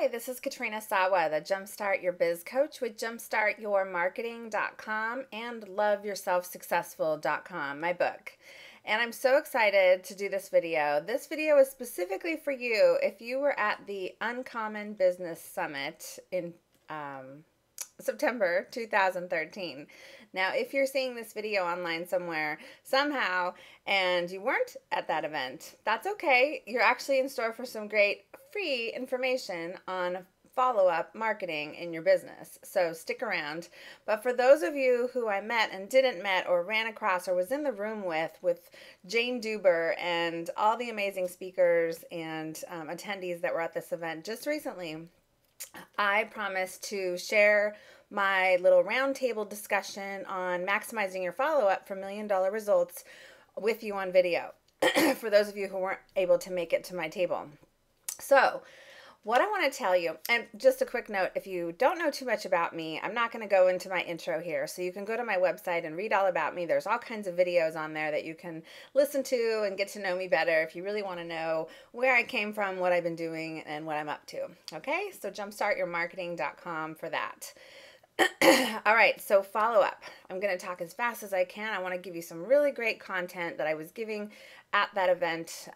Hi, this is Katrina Sawa, the Jumpstart Your Biz Coach with jumpstartyourmarketing.com and loveyourselfsuccessful.com, my book. And I'm so excited to do this video. This video is specifically for you if you were at the Uncommon Business Summit in September 2013. Now, if you're seeing this video online somewhere, somehow, and you weren't at that event, that's okay. You're actually in store for some great free information on follow-up marketing in your business. So stick around. But for those of you who I met and didn't met or ran across or was in the room with Jane Duber and all the amazing speakers and attendees that were at this event just recently, I promised to share my little roundtable discussion on maximizing your follow-up for $1 million results with you on video for those of you who weren't able to make it to my table. So what I want to tell you, and just a quick note, if you don't know too much about me, I'm not going to go into my intro here. So you can go to my website and read all about me. There's all kinds of videos on there that you can listen to and get to know me better if you really want to know where I came from, what I've been doing, and what I'm up to. Okay, so jumpstartyourmarketing.com for that. All right, so follow up. I'm going to talk as fast as I can. I want to give you some really great content that I was giving at that event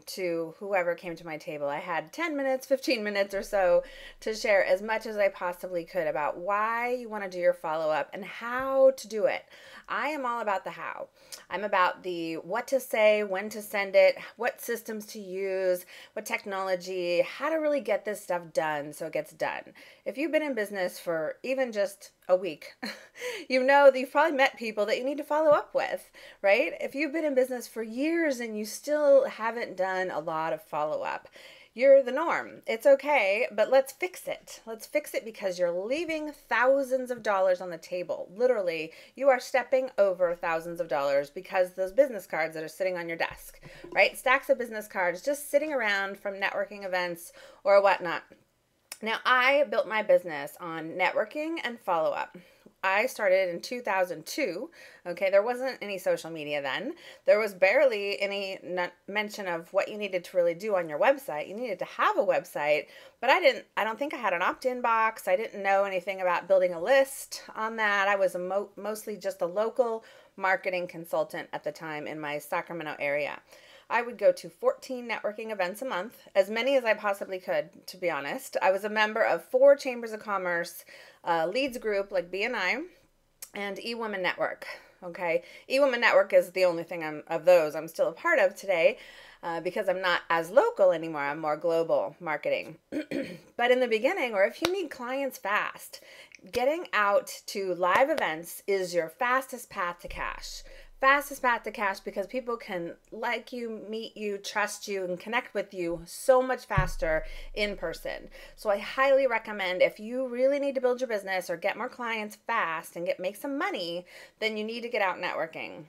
to whoever came to my table. I had 10 minutes, 15 minutes or so to share as much as I possibly could about why you want to do your follow-up and how to do it. I am all about the how. I'm about the what to say, when to send it, what systems to use, what technology, how to really get this stuff done so it gets done. If you've been in business for even just a week, you know that you've probably met people that you need to follow up with, right? If you've been in business for years and you still haven't done a lot of follow-up, you're the norm. It's okay, but let's fix it. Let's fix it because you're leaving thousands of dollars on the table. Literally, you are stepping over thousands of dollars because those business cards that are sitting on your desk, right? Stacks of business cards just sitting around from networking events or whatnot. Now, I built my business on networking and follow-up. I started in 2002. Okay, there wasn't any social media then. There was barely any mention of what you needed to really do on your website. You needed to have a website, but I don't think I had an opt-in box. I didn't know anything about building a list on that. I was mostly just a local marketing consultant at the time in my Sacramento area. I would go to 14 networking events a month, as many as I possibly could, to be honest. I was a member of 4 chambers of commerce, leads group like BNI, and eWomen Network. Okay, eWomen Network is the only thing I'm still a part of today because I'm not as local anymore. I'm more global marketing. But in the beginning, or if you need clients fast, getting out to live events is your fastest path to cash. Fastest path to cash because people can like you, meet you, trust you, and connect with you so much faster in person. So I highly recommend if you really need to build your business or get more clients fast and make some money, then you need to get out networking.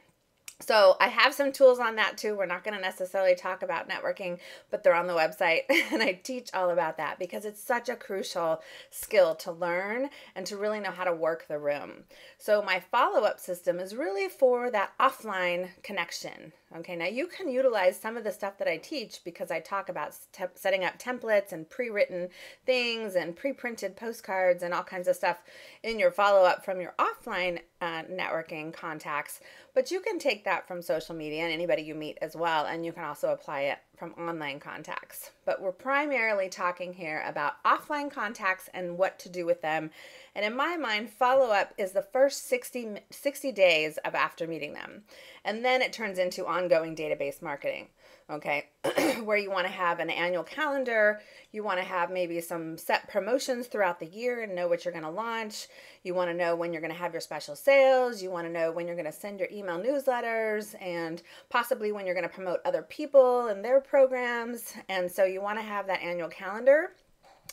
So I have some tools on that too. We're not going to necessarily talk about networking, but they're on the website and I teach all about that because it's such a crucial skill to learn and to really know how to work the room. So my follow-up system is really for that offline connection. Okay, now you can utilize some of the stuff that I teach because I talk about setting up templates and pre-written things and pre-printed postcards and all kinds of stuff in your follow-up from your offline networking contacts. But you can take that from social media and anybody you meet as well, and you can also apply it from online contacts. But we're primarily talking here about offline contacts and what to do with them. And in my mind, follow-up is the first 60 days of after meeting them. And then it turns into ongoing database marketing, okay, where you want to have an annual calendar. You want to have maybe some set promotions throughout the year and know what you're going to launch. You want to know when you're going to have your special sales. You want to know when you're going to send your email newsletters and possibly when you're going to promote other people and their programs. And so you want to have that annual calendar,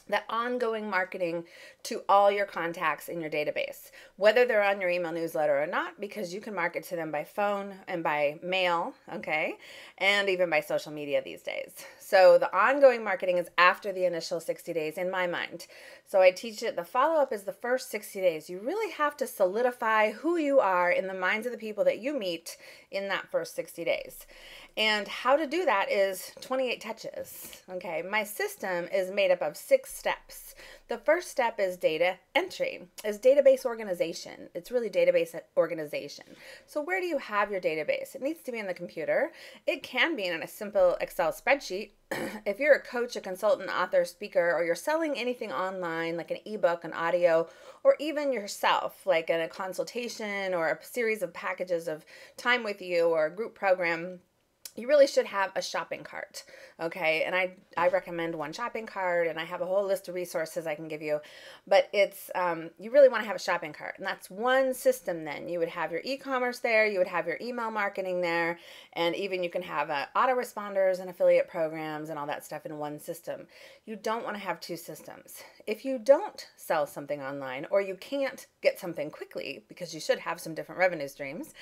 that ongoing marketing to all your contacts in your database, whether they're on your email newsletter or not, because you can market to them by phone and by mail, okay, and even by social media these days. So the ongoing marketing is after the initial 60 days in my mind. So I teach it, the follow-up is the first 60 days. You really have to solidify who you are in the minds of the people that you meet in that first 60 days. And how to do that is 28 touches. Okay, my system is made up of 6 steps. The first step is data entry, is database organization. It's really database organization. So where do you have your database? It needs to be in the computer. It can be in a simple Excel spreadsheet. If you're a coach, a consultant, author, speaker, or you're selling anything online, like an ebook, an audio, or even yourself, like in a consultation or a series of packages of time with you or a group program, you really should have a shopping cart, okay? And I recommend one shopping cart, and I have a whole list of resources I can give you. But it's, you really want to have a shopping cart, and that's one system then. You would have your e-commerce there, you would have your email marketing there, and even you can have autoresponders and affiliate programs and all that stuff in one system. You don't want to have 2 systems. If you don't sell something online, or you can't get something quickly, because you should have some different revenue streams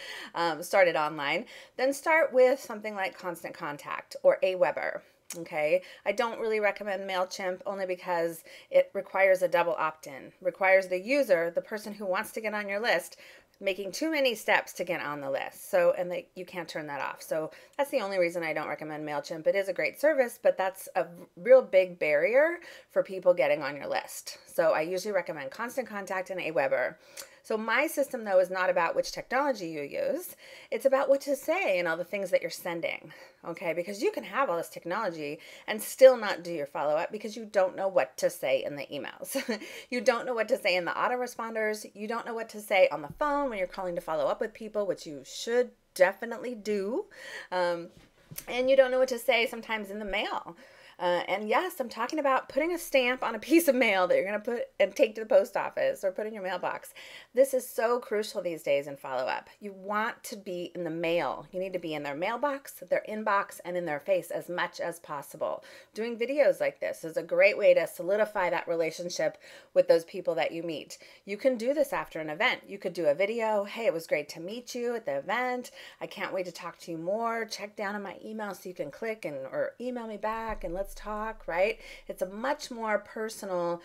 started online, then start with something like Constant Contact or Aweber. Okay, I don't really recommend MailChimp only because it requires a double opt-in, requires the user, the person who wants to get on your list, making too many steps to get on the list. So, and you can't turn that off. So that's the only reason I don't recommend MailChimp. It is a great service, but that's a real big barrier for people getting on your list. So I usually recommend Constant Contact and Aweber. So my system, though, is not about which technology you use. It's about what to say and all the things that you're sending, okay? Because you can have all this technology and still not do your follow-up because you don't know what to say in the emails. You don't know what to say in the autoresponders. You don't know what to say on the phone when you're calling to follow up with people, which you should definitely do. And you don't know what to say sometimes in the mail. And yes, I'm talking about putting a stamp on a piece of mail that you're going to put and take to the post office or put in your mailbox. This is so crucial these days in follow-up. You want to be in the mail. You need to be in their mailbox, their inbox, and in their face as much as possible. Doing videos like this is a great way to solidify that relationship with those people that you meet. You can do this after an event. You could do a video. Hey, it was great to meet you at the event. I can't wait to talk to you more. Check down on my email so you can click or email me back and let's talk, right? It's a much more personal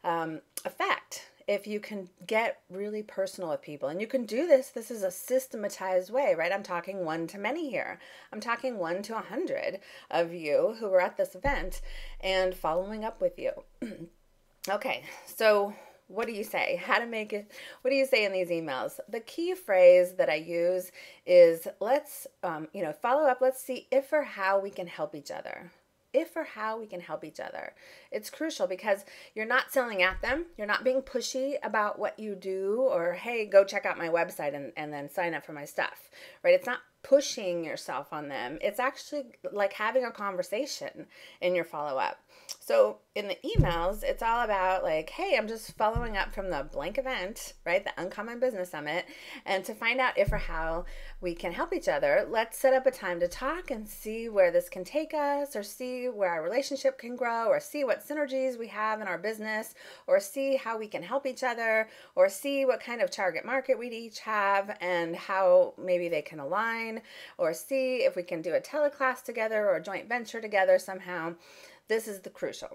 effect if you can get really personal with people. And you can do this. This is a systematized way, right? I'm talking 1 to many here. I'm talking 1 to 100 of you who were at this event and following up with you. Okay, so what do you say? How to make it? What do you say in these emails? The key phrase that I use is let's, follow up. Let's see if or how we can help each other. If or how we can help each other. It's crucial because you're not selling at them. You're not being pushy about what you do or, hey, go check out my website and then sign up for my stuff, right? It's not pushing yourself on them. It's actually like having a conversation in your follow-up. So in the emails, it's all about like, hey, I'm just following up from the blank event, right? The Uncommon Business Summit. And to find out if or how we can help each other, let's set up a time to talk and see where this can take us, or see where our relationship can grow, or see what synergies we have in our business, or see how we can help each other, or see what kind of target market we each have and how maybe they can align, or see if we can do a teleclass together or a joint venture together somehow. This is the crucial.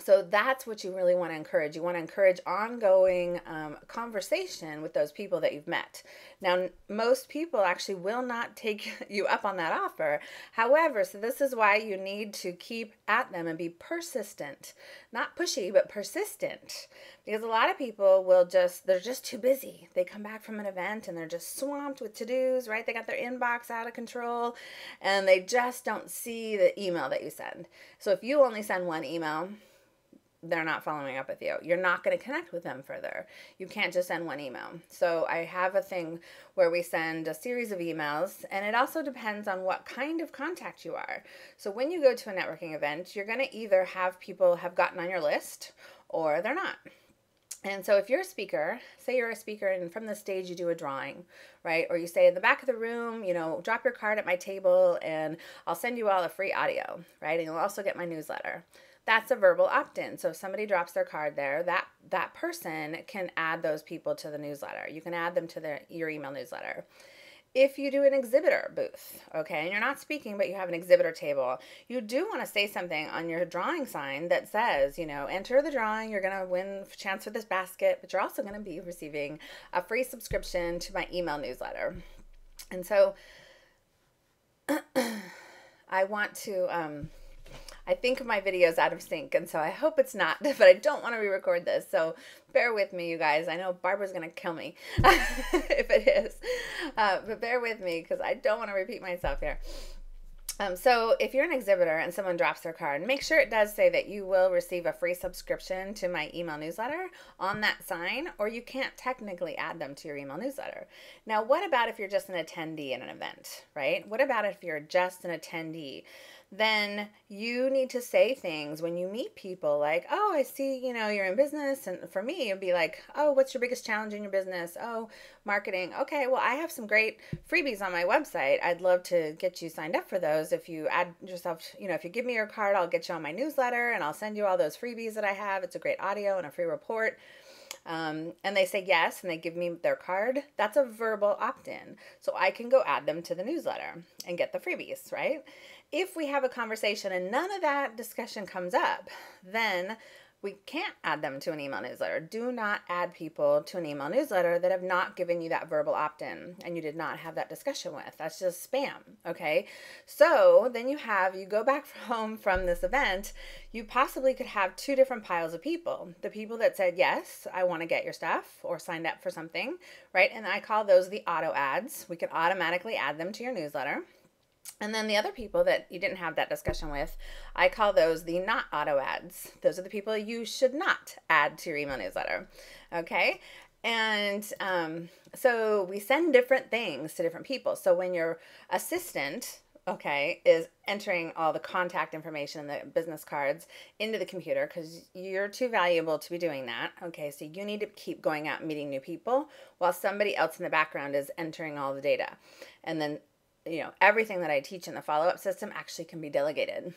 So that's what you really want to encourage. You want to encourage ongoing conversation with those people that you've met. Now, most people actually will not take you up on that offer. However, so this is why you need to keep at them and be persistent. Not pushy, but persistent. Because a lot of people they're just too busy. They come back from an event and they're just swamped with to-dos, right? They got their inbox out of control and they just don't see the email that you send. So if you only send one email, they're not following up with you. You're not going to connect with them further. You can't just send one email. So I have a thing where we send a series of emails, and it also depends on what kind of contact you are. So when you go to a networking event, you're going to either have people have gotten on your list or they're not. And so if you're a speaker, say you're a speaker and from the stage you do a drawing, right? Or you say in the back of the room, drop your card at my table and I'll send you all a free audio, right? And you'll also get my newsletter. That's a verbal opt-in. So if somebody drops their card there, that person can add those people to the newsletter. You can add them to your email newsletter. if you do an exhibitor booth, okay, and you're not speaking, but you have an exhibitor table, you do want to say something on your drawing sign that says, you know, enter the drawing, you're going to win a chance for this basket, but you're also going to be receiving a free subscription to my email newsletter. And so I want to, I think my video is out of sync, and so I hope it's not, but I don't want to re-record this, so bear with me, you guys. I know Barbara's going to kill me if it is, but bear with me because I don't want to repeat myself here. So if you're an exhibitor and someone drops their card, make sure it does say that you will receive a free subscription to my email newsletter on that sign, or you can't technically add them to your email newsletter. Now, what about if you're just an attendee in an event, right? What about if you're just an attendee? Then you need to say things when you meet people like, oh, I see, you know, you're in business. And for me, it'd be like, oh, what's your biggest challenge in your business? Oh, marketing. Okay, well, I have some great freebies on my website. I'd love to get you signed up for those. If you add yourself, you know, if you give me your card, I'll get you on my newsletter and I'll send you all those freebies that I have. It's a great audio and a free report. And they say yes, and they give me their card. That's a verbal opt-in. So I can go add them to the newsletter and get the freebies, right? If we have a conversation and none of that discussion comes up, then we can't add them to an email newsletter. Do not add people to an email newsletter that have not given you that verbal opt-in and you did not have that discussion with. That's just spam, okay? So then you go back home from this event, you possibly could have two different piles of people. The people that said, yes, I want to get your stuff or signed up for something, right? And I call those the auto ads. We can automatically add them to your newsletter. And then the other people that you didn't have that discussion with, I call those the not auto ads. Those are the people you should not add to your email newsletter. Okay. And so we send different things to different people. So when your assistant, okay, is entering all the contact information, the business cards into the computer, because you're too valuable to be doing that. Okay. So you need to keep going out and meeting new people while somebody else in the background is entering all the data. And then, you know, everything that I teach in the follow-up system actually can be delegated.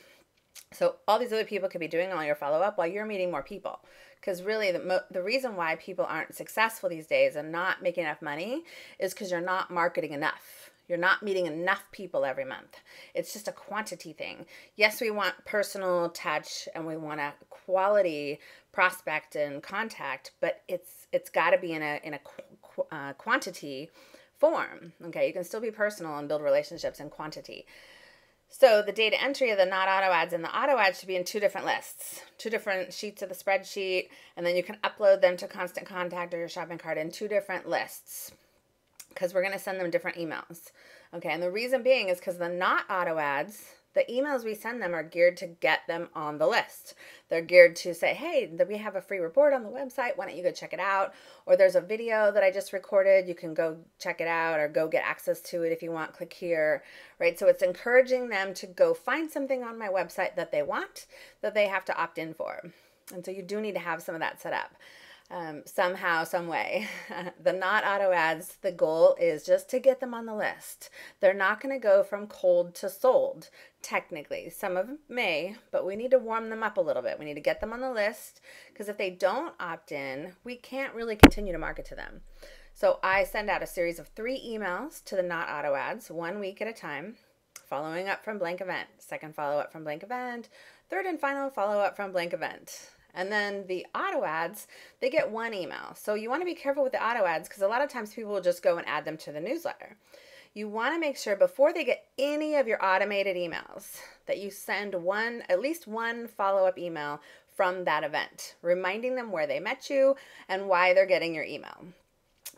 So all these other people could be doing all your follow-up while you're meeting more people. Because really the reason why people aren't successful these days and not making enough money is because you're not marketing enough. You're not meeting enough people every month. It's just a quantity thing. Yes, we want personal touch and we want a quality prospect and contact, but it's got to be in a quantity form. Okay, you can still be personal and build relationships in quantity. So the data entry of the not auto ads and the auto ads should be in two different lists, two different sheets of the spreadsheet, and then you can upload them to Constant Contact or your shopping cart in two different lists because we're going to send them different emails. Okay, and the reason being is because the not auto ads, the emails we send them are geared to get them on the list. They're geared to say, hey, we have a free report on the website. Why don't you go check it out? Or there's a video that I just recorded. You can go check it out or go get access to it if you want. Click here, right? So it's encouraging them to go find something on my website that they want, that they have to opt in for. And so you do need to have some of that set up. Somehow, some way. The not auto ads, the goal is just to get them on the list. They're not going to go from cold to sold, technically. Some of them may, but we need to warm them up a little bit. We need to get them on the list because if they don't opt in, we can't really continue to market to them. So I send out a series of 3 emails to the not auto ads, 1 week at a time, following up from blank event, second follow-up from blank event, third and final follow-up from blank event. And then the auto ads, they get 1 email. So you want to be careful with the auto ads because a lot of times people will just go and add them to the newsletter. You want to make sure before they get any of your automated emails that you send at least one follow-up email from that event, reminding them where they met you and why they're getting your email.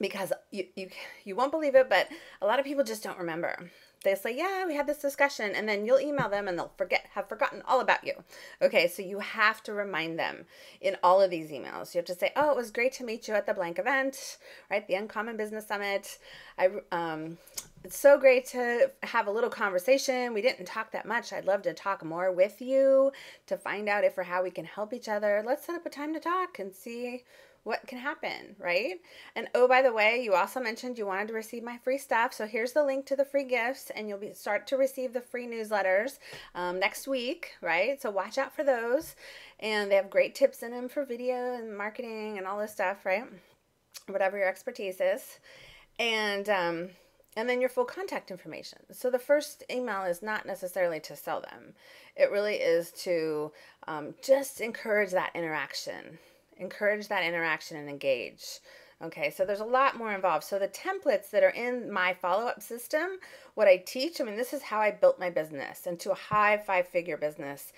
Because you won't believe it, but a lot of people just don't remember. They say, yeah, we had this discussion, and then you'll email them and they'll have forgotten all about you. Okay, so you have to remind them in all of these emails. You have to say, oh, it was great to meet you at the blank event, right? The Uncommon Business Summit. It's so great to have a little conversation. We didn't talk that much. I'd love to talk more with you to find out if or how we can help each other. Let's set up a time to talk and see what can happen, right? And oh, by the way, you also mentioned you wanted to receive my free stuff. So here's the link to the free gifts and you'll start to receive the free newsletters next week, right? So watch out for those. And they have great tips in them for video and marketing and all this stuff, right? Whatever your expertise is. And and then your full contact information. So the first email is not necessarily to sell them. It really is to just encourage that interaction. Encourage that interaction and engage. Okay, so there's a lot more involved. So the templates that are in my follow-up system, what I teach, I mean, this is how I built my business into a high 5-figure business.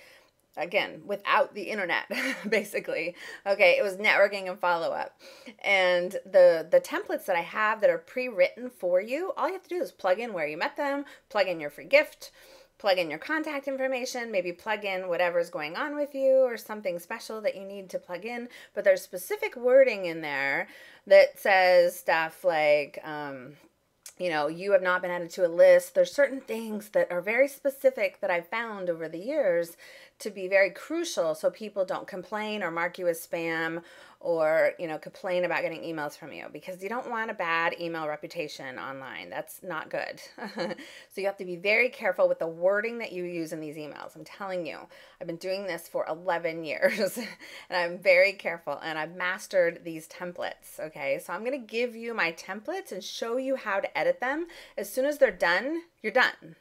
Again, without the internet, basically. Okay, it was networking and follow-up. And the templates that I have that are pre-written for you, all you have to do is plug in where you met them, plug in your free gift, plug in your contact information, maybe plug in whatever's going on with you or something special that you need to plug in. But there's specific wording in there that says stuff like, you know, you have not been added to a list. There's certain things that are very specific that I've found over the years to be very crucial so people don't complain or mark you as spam or, you know, complain about getting emails from you, because you don't want a bad email reputation online. That's not good. So you have to be very careful with the wording that you use in these emails. I'm telling you, I've been doing this for 11 years and I'm very careful, and I've mastered these templates. Okay, so I'm going to give you my templates and show you how to edit them. As soon as they're done, you're done.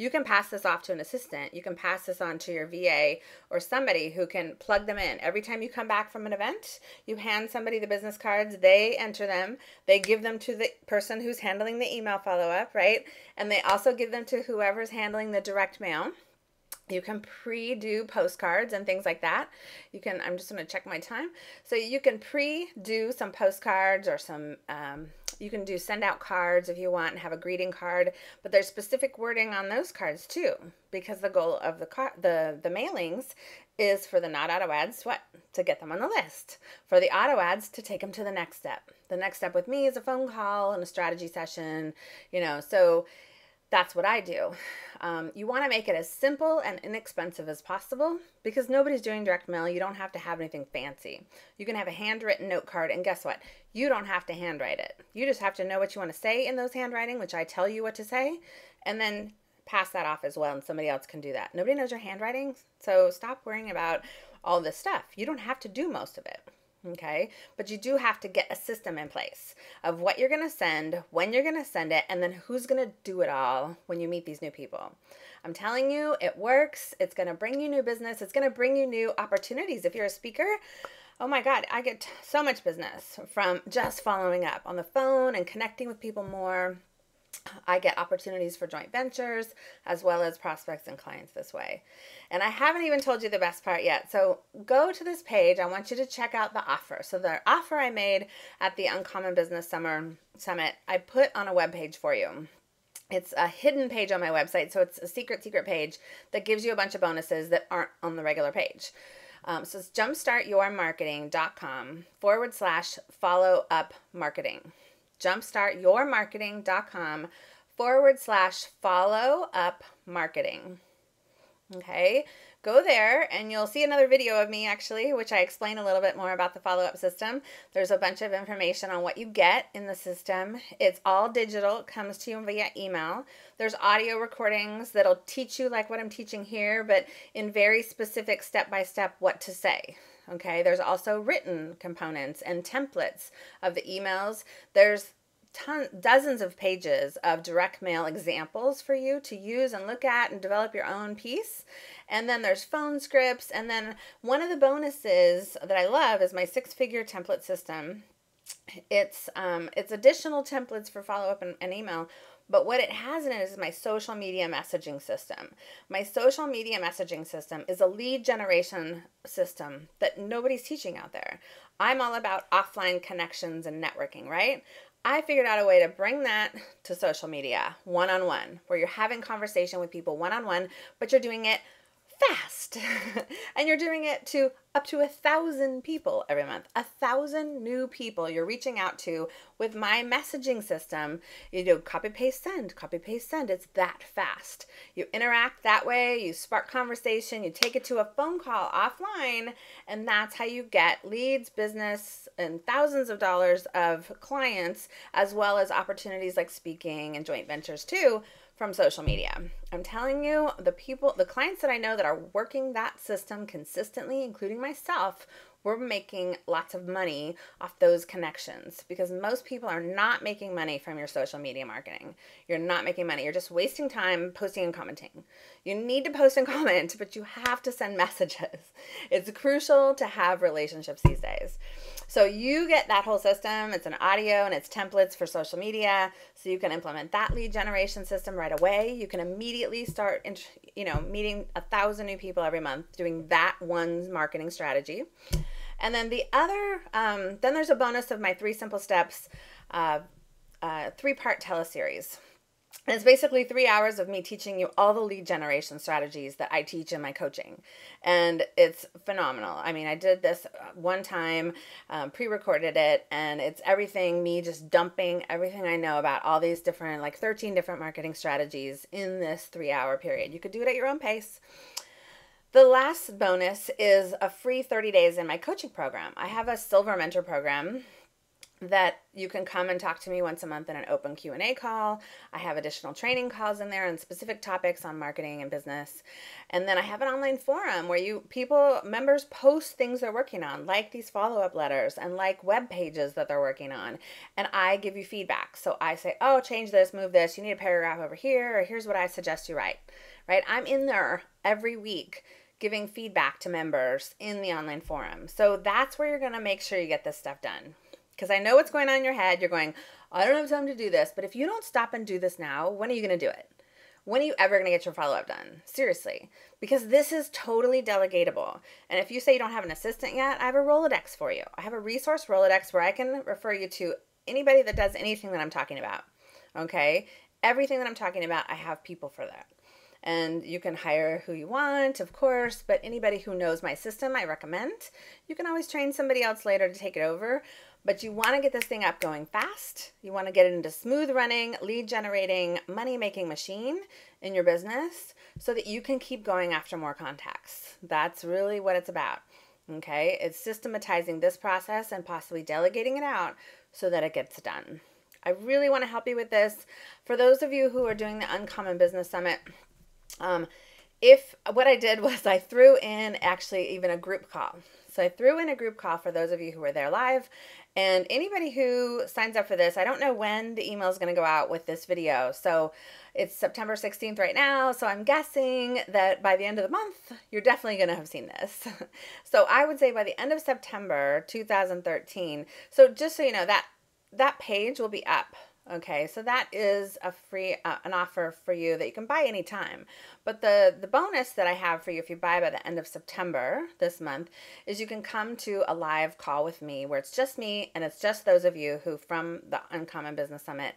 You can pass this off to an assistant. You can pass this on to your VA or somebody who can plug them in. Every time you come back from an event, you hand somebody the business cards, they enter them, they give them to the person who's handling the email follow-up, right? And they also give them to whoever's handling the direct mail. You can pre-do postcards and things like that. You can, I'm just going to check my time. So you can pre-do some postcards or some, you can do send out cards if you want and have a greeting card, but there's specific wording on those cards too, because the goal of the mailings is for the not auto ads, what? To get them on the list. For the auto ads, to take them to the next step. The next step with me is a phone call and a strategy session, you know, so that's what I do. You want to make it as simple and inexpensive as possible, because nobody's doing direct mail. You don't have to have anything fancy. You can have a handwritten note card, and guess what? You don't have to handwrite it. You just have to know what you want to say in those handwriting, which I tell you what to say, and then pass that off as well, and somebody else can do that. Nobody knows your handwriting, so stop worrying about all this stuff. You don't have to do most of it. Okay, but you do have to get a system in place of what you're going to send, when you're going to send it, and then who's going to do it all when you meet these new people. I'm telling you, it works. It's going to bring you new business. It's going to bring you new opportunities. If you're a speaker, oh my God, I get so much business from just following up on the phone and connecting with people more. I get opportunities for joint ventures as well as prospects and clients this way. And I haven't even told you the best part yet. So go to this page. I want you to check out the offer. So the offer I made at the Uncommon Business Summer Summit, I put on a web page for you. It's a hidden page on my website. So it's a secret page that gives you a bunch of bonuses that aren't on the regular page. So it's jumpstartyourmarketing.com/follow-up marketing. jumpstartyourmarketing.com/follow-up marketing. Okay, go there and you'll see another video of me actually, which I explain a little bit more about the follow-up system. There's a bunch of information on what you get in the system. It's all digital. It comes to you via email. There's audio recordings that'll teach you like what I'm teaching here, but in very specific step-by-step what to say. Okay, there's also written components and templates of the emails. There's dozens of pages of direct mail examples for you to use and look at and develop your own piece. And then there's phone scripts. And then one of the bonuses that I love is my 6-figure template system. It's additional templates for follow-up and email. But what it has in it is my social media messaging system. My social media messaging system is a lead generation system that nobody's teaching out there. I'm all about offline connections and networking, right? I figured out a way to bring that to social media, one-on-one, where you're having conversation with people one-on-one, but you're doing it fast. And you're doing it to up to 1,000 people every month. 1,000 new people you're reaching out to with my messaging system. You do copy, paste, send, copy, paste, send. It's that fast. You interact that way, you spark conversation, you take it to a phone call offline, and that's how you get leads, business, and thousands of dollars of clients, as well as opportunities like speaking and joint ventures too, from social media. I'm telling you, the clients that I know that are working that system consistently, including myself, we're making lots of money off those connections, because most people are not making money from your social media marketing. You're not making money. You're just wasting time posting and commenting. You need to post and comment, but you have to send messages. It's crucial to have relationships these days. So you get that whole system. It's an audio and it's templates for social media. So you can implement that lead generation system right away. You can immediately start, meeting 1,000 new people every month doing that one marketing strategy. And then the other, then there's a bonus of my 3 simple steps, 3-part teleseries. And it's basically 3 hours of me teaching you all the lead generation strategies that I teach in my coaching. And it's phenomenal. I mean, I did this one time, pre-recorded it, and it's everything, me just dumping everything I know about all these different, 13 different marketing strategies in this 3-hour period. You could do it at your own pace. The last bonus is a free 30 days in my coaching program. I have a Silver Mentor program that you can come and talk to me once a month in an open Q&A call. I have additional training calls in there on specific topics on marketing and business. And then I have an online forum where members post things they're working on, like these follow-up letters and like web pages that they're working on. And I give you feedback. So I say, oh, change this, move this. You need a paragraph over here, or here's what I suggest you write, right? I'm in there every week giving feedback to members in the online forum. So that's where you're going to make sure you get this stuff done. Because I know what's going on in your head. You're going, I don't have time to do this. But if you don't stop and do this now, when are you going to do it? When are you ever going to get your follow-up done? Seriously. Because this is totally delegatable. And if you say you don't have an assistant yet, I have a Rolodex for you. I have a resource Rolodex where I can refer you to anybody that does anything that I'm talking about. Okay? Everything that I'm talking about, I have people for that. And you can hire who you want, of course, but anybody who knows my system, I recommend. You can always train somebody else later to take it over, but you want to get this thing up going fast. You want to get it into smooth running, lead generating, money making machine in your business so that you can keep going after more contacts. That's really what it's about. Okay? It's systematizing this process and possibly delegating it out so that it gets done. I really want to help you with this. For those of you who are doing the Uncommon Business Summit, what I did was I threw in actually even a group call. So I threw in a group call for those of you who were there live, and anybody who signs up for this, I don't know when the email is going to go out with this video. So it's September 16th right now. So I'm guessing that by the end of the month, you're definitely going to have seen this. So I would say by the end of September 2013. So just so you know, that page will be up. Okay, so that is a free, an offer for you that you can buy anytime. But the bonus that I have for you if you buy by the end of September this month is you can come to a live call with me where it's just me and it's just those of you who from the Uncommon Business Summit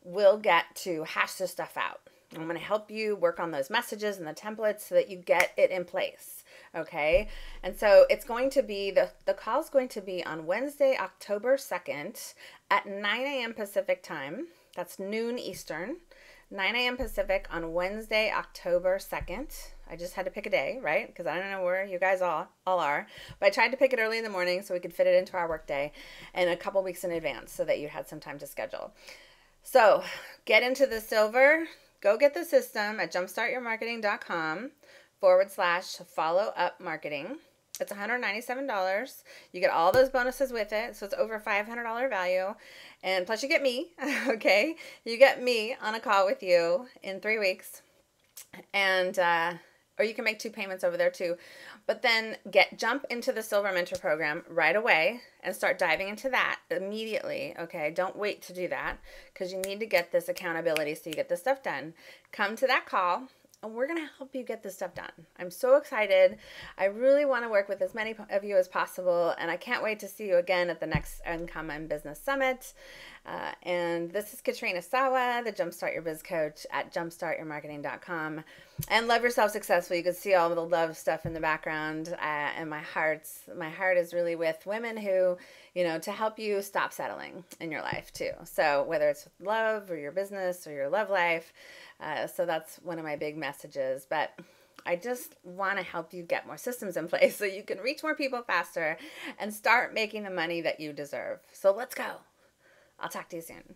will get to hash this stuff out. I'm going to help you work on those messages and the templates so that you get it in place. Okay. And so it's going to be, the call is going to be on Wednesday, October 2nd at 9 a.m. Pacific time. That's noon Eastern, 9 a.m. Pacific on Wednesday, October 2nd. I just had to pick a day, right? Because I don't know where you guys all are. But I tried to pick it early in the morning so we could fit it into our workday and a couple weeks in advance so that you had some time to schedule. So get into the silver. Go get the system at jumpstartyourmarketing.com/follow-up marketing. It's $197. You get all those bonuses with it, so it's over $500 value. And plus you get me, okay? You get me on a call with you in 3 weeks. And or you can make 2 payments over there too. But then jump into the Silver Mentor program right away and start diving into that immediately, okay? Don't wait to do that because you need to get this accountability so you get this stuff done. Come to that call and we're going to help you get this stuff done. I'm so excited. I really want to work with as many of you as possible, and I can't wait to see you again at the next Uncommon Business Summit. And this is Katrina Sawa, the Jumpstart Your Biz Coach at jumpstartyourmarketing.com. And love yourself successful. You can see all the love stuff in the background, and my heart is really with women who, to help you stop settling in your life too. So whether it's love or your business or your love life, so that's one of my big messages. But I just want to help you get more systems in place so you can reach more people faster and start making the money that you deserve. So let's go. I'll talk to you soon.